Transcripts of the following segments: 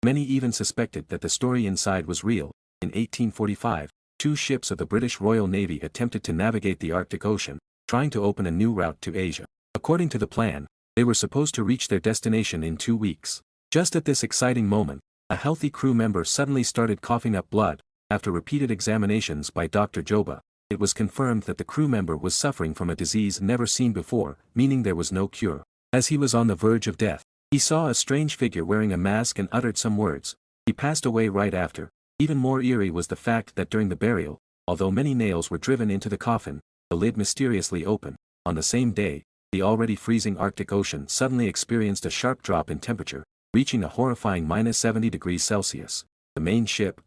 Many even suspected that the story inside was real. In 1845, two ships of the British Royal Navy attempted to navigate the Arctic Ocean, trying to open a new route to Asia. According to the plan, they were supposed to reach their destination in 2 weeks. Just at this exciting moment, a healthy crew member suddenly started coughing up blood. After repeated examinations by Dr. Joba, it was confirmed that the crew member was suffering from a disease never seen before, meaning there was no cure. As he was on the verge of death, he saw a strange figure wearing a mask and uttered some words. He passed away right after. Even more eerie was the fact that during the burial, although many nails were driven into the coffin, the lid mysteriously opened. On the same day, the already freezing Arctic Ocean suddenly experienced a sharp drop in temperature, reaching a horrifying -70°C. The main ship,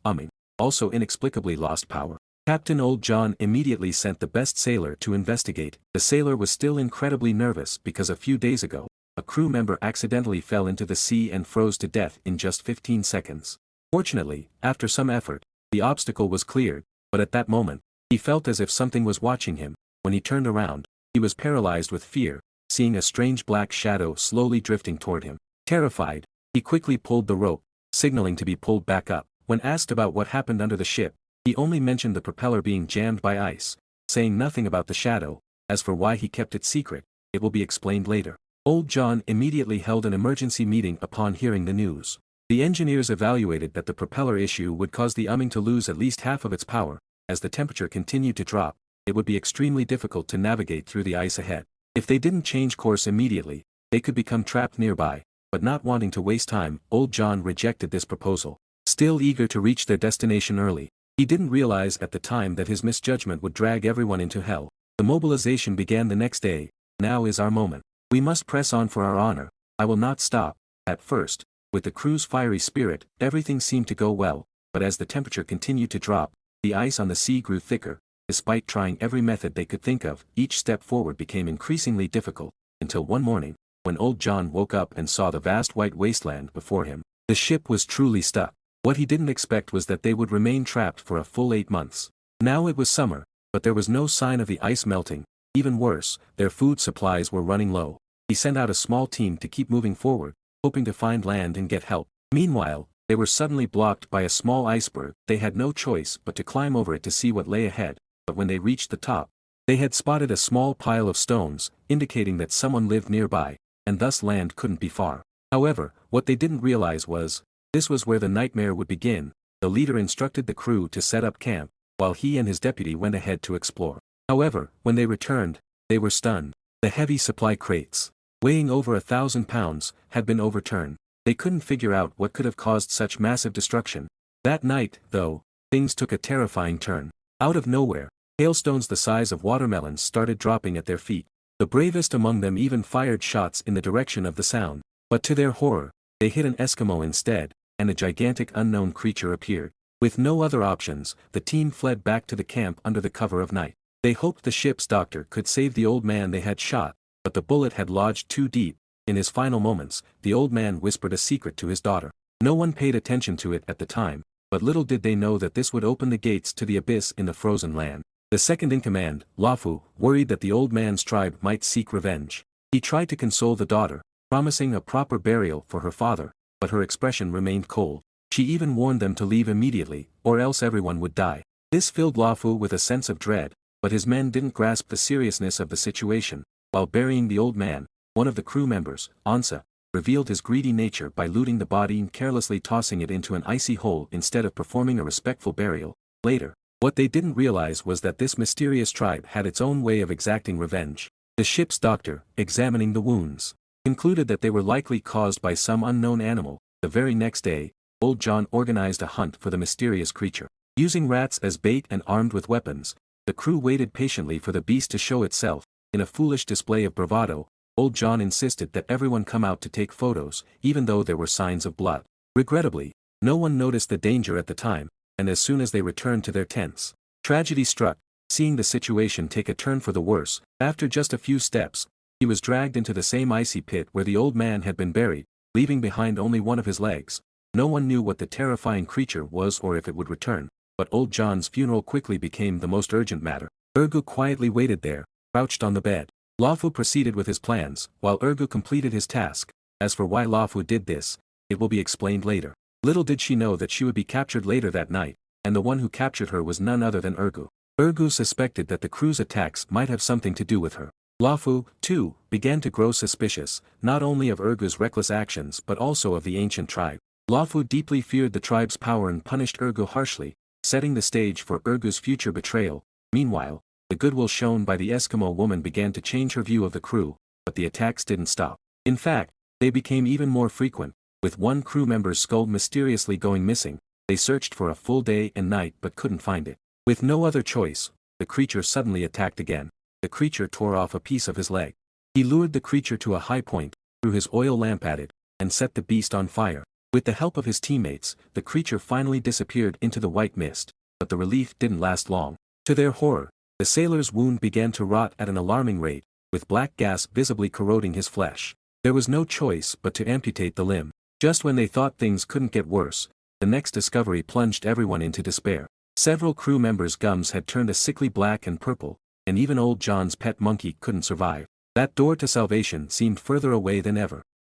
also inexplicably lost power. Captain Old John immediately sent the best sailor to investigate. The sailor was still incredibly nervous because a few days ago, a crew member accidentally fell into the sea and froze to death in just 15 seconds. Fortunately, after some effort, the obstacle was cleared, but at that moment, he felt as if something was watching him. When he turned around, he was paralyzed with fear, seeing a strange black shadow slowly drifting toward him. Terrified, he quickly pulled the rope, signaling to be pulled back up. When asked about what happened under the ship, he only mentioned the propeller being jammed by ice, saying nothing about the shadow. As for why he kept it secret, it will be explained later. Old John immediately held an emergency meeting upon hearing the news. The engineers evaluated that the propeller issue would cause the to lose at least half of its power. As the temperature continued to drop, it would be extremely difficult to navigate through the ice ahead. If they didn't change course immediately, they could become trapped nearby. But not wanting to waste time, Old John rejected this proposal. Still eager to reach their destination early, he didn't realize at the time that his misjudgment would drag everyone into hell. The mobilization began the next day. Now is our moment. We must press on for our honor. I will not stop. At first, with the crew's fiery spirit, everything seemed to go well, but as the temperature continued to drop, the ice on the sea grew thicker. Despite trying every method they could think of, each step forward became increasingly difficult, until one morning, when Old John woke up and saw the vast white wasteland before him, the ship was truly stuck. What he didn't expect was that they would remain trapped for a full 8 months. Now it was summer, but there was no sign of the ice melting. Even worse, their food supplies were running low. He sent out a small team to keep moving forward, hoping to find land and get help. Meanwhile, they were suddenly blocked by a small iceberg. They had no choice but to climb over it to see what lay ahead, but when they reached the top, they had spotted a small pile of stones, indicating that someone lived nearby, and thus land couldn't be far. However, what they didn't realize was, this was where the nightmare would begin. The leader instructed the crew to set up camp, while he and his deputy went ahead to explore. However, when they returned, they were stunned. The heavy supply crates, weighing over 1,000 pounds, had been overturned. They couldn't figure out what could have caused such massive destruction. That night, though, things took a terrifying turn. Out of nowhere, hailstones the size of watermelons started dropping at their feet. The bravest among them even fired shots in the direction of the sound. But to their horror, they hit an Eskimo instead, and a gigantic unknown creature appeared. With no other options, the team fled back to the camp under the cover of night. They hoped the ship's doctor could save the old man they had shot, but the bullet had lodged too deep. In his final moments, the old man whispered a secret to his daughter. No one paid attention to it at the time, but little did they know that this would open the gates to the abyss in the frozen land. The second-in-command, Lafu, worried that the old man's tribe might seek revenge. He tried to console the daughter, promising a proper burial for her father, but her expression remained cold. She even warned them to leave immediately, or else everyone would die. This filled Lafu with a sense of dread, but his men didn't grasp the seriousness of the situation. While burying the old man, one of the crew members, Ansa, revealed his greedy nature by looting the body and carelessly tossing it into an icy hole instead of performing a respectful burial. Later, what they didn't realize was that this mysterious tribe had its own way of exacting revenge. The ship's doctor, examining the wounds, concluded that they were likely caused by some unknown animal. The very next day, Old John organized a hunt for the mysterious creature. Using rats as bait and armed with weapons, the crew waited patiently for the beast to show itself. In a foolish display of bravado, Old John insisted that everyone come out to take photos, even though there were signs of blood. Regrettably, no one noticed the danger at the time, and as soon as they returned to their tents, tragedy struck. Seeing the situation take a turn for the worse, after just a few steps, he was dragged into the same icy pit where the old man had been buried, leaving behind only one of his legs. No one knew what the terrifying creature was or if it would return, but Old John's funeral quickly became the most urgent matter. Ergu quietly waited there, crouched on the bed. Lafu proceeded with his plans, while Ergu completed his task. As for why Lafu did this, it will be explained later. Little did she know that she would be captured later that night, and the one who captured her was none other than Ergu. Ergu suspected that the crew's attacks might have something to do with her. Luofu, too, began to grow suspicious, not only of Ergu's reckless actions but also of the ancient tribe. Luofu deeply feared the tribe's power and punished Ergu harshly, setting the stage for Ergu's future betrayal. Meanwhile, the goodwill shown by the Eskimo woman began to change her view of the crew, but the attacks didn't stop. In fact, they became even more frequent, with one crew member's skull mysteriously going missing. They searched for a full day and night but couldn't find it. With no other choice, the creature suddenly attacked again. The creature tore off a piece of his leg. He lured the creature to a high point, threw his oil lamp at it, and set the beast on fire. With the help of his teammates, the creature finally disappeared into the white mist, but the relief didn't last long. To their horror, the sailor's wound began to rot at an alarming rate, with black gas visibly corroding his flesh. There was no choice but to amputate the limb. Just when they thought things couldn't get worse, the next discovery plunged everyone into despair. Several crew members' gums had turned a sickly black and purple, and even old John's pet monkey couldn't survive. That door to salvation seemed further away than ever.